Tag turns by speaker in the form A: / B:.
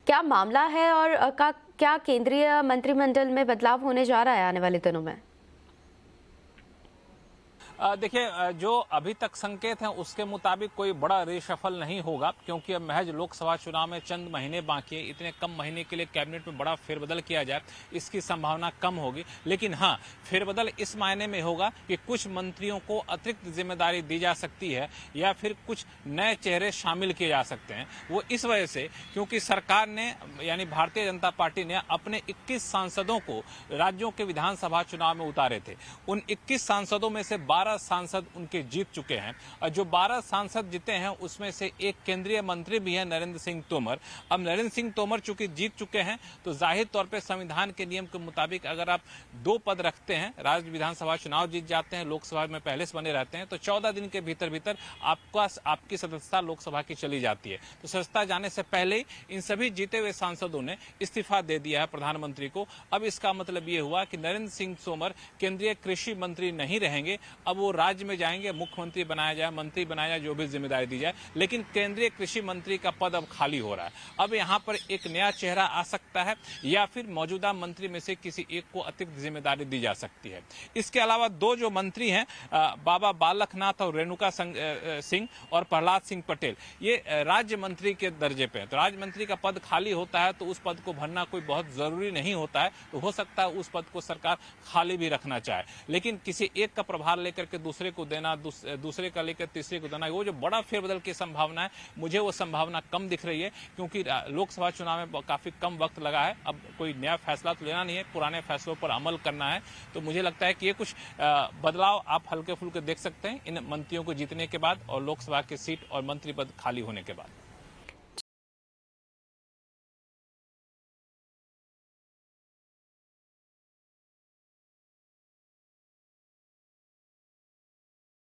A: क्या मामला है और क्या केंद्रीय मंत्रिमंडल में बदलाव होने जा रहा है आने वाले दिनों में?
B: देखिए, जो अभी तक संकेत हैं उसके मुताबिक कोई बड़ा रिशफल नहीं होगा, क्योंकि अब महज लोकसभा चुनाव में चंद महीने बाकी है। इतने कम महीने के लिए कैबिनेट में बड़ा फेरबदल किया जाए, इसकी संभावना कम होगी। लेकिन हाँ, फेरबदल इस मायने में होगा कि कुछ मंत्रियों को अतिरिक्त जिम्मेदारी दी जा सकती है या फिर कुछ नए चेहरे शामिल किए जा सकते हैं। वो इस वजह से क्योंकि सरकार ने यानी भारतीय जनता पार्टी ने अपने 21 सांसदों को राज्यों के विधानसभा चुनाव में उतारे थे। उन 21 सांसदों में से 12 सांसद उनके जीत चुके हैं और जो 12 सांसद जीते हैं उसमें से एक केंद्रीय मंत्री भी है, नरेंद्र सिंह तोमर। अब नरेंद्र सिंह तोमर चूंकि जीत चुके हैं तो जाहिर तौर पे संविधान के नियम के मुताबिक अगर आप 2 पद रखते हैं, राज्य विधानसभा चुनाव जीत जाते हैं, लोकसभा में पहले से बने रहते हैं, तो 14 दिन के भीतर भीतर आपकी सदस्यता लोकसभा की चली जाती है। तो सदस्यता जाने से पहले ही इन सभी जीते हुए सांसदों ने इस्तीफा दे दिया है प्रधानमंत्री को। अब इसका मतलब ये हुआ कि नरेंद्र सिंह तोमर केंद्रीय कृषि मंत्री नहीं रहेंगे। अब वो राज्य में जाएंगे, मुख्यमंत्री बनाया जाए, मंत्री बनाया जाए, जो भी जिम्मेदारी दी जाए, लेकिन केंद्रीय कृषि मंत्री का पद अब खाली हो रहा है। अब यहाँ पर एक नया चेहरा आ सकता है या फिर मौजूदा मंत्री में से किसी एक को अतिरिक्त जिम्मेदारी दी जा सकती है। इसके अलावा 2 जो मंत्री हैं, बाबा बालकनाथ और रेणुका सिंह और प्रहलाद सिंह पटेल, ये राज्य मंत्री के दर्जे पे है। तो राज्य मंत्री का पद खाली होता है तो उस पद को भरना कोई बहुत जरूरी नहीं होता है। तो हो सकता है उस पद को सरकार खाली भी रखना चाहे, लेकिन किसी एक का प्रभार लेकर के दूसरे को देना, दूसरे का लेकर तीसरे को देना, वो जो बड़ा फेरबदल की संभावना है, मुझे वो संभावना कम दिख रही है, क्योंकि लोकसभा चुनाव में काफी कम वक्त लगा है। अब कोई नया फैसला तो लेना नहीं है, पुराने फैसलों पर अमल करना है। तो मुझे लगता है कि ये कुछ बदलाव आप हल्के फुल्के देख सकते हैं इन मंत्रियों को जीतने के बाद और लोकसभा की सीट और मंत्री पद खाली होने के बाद।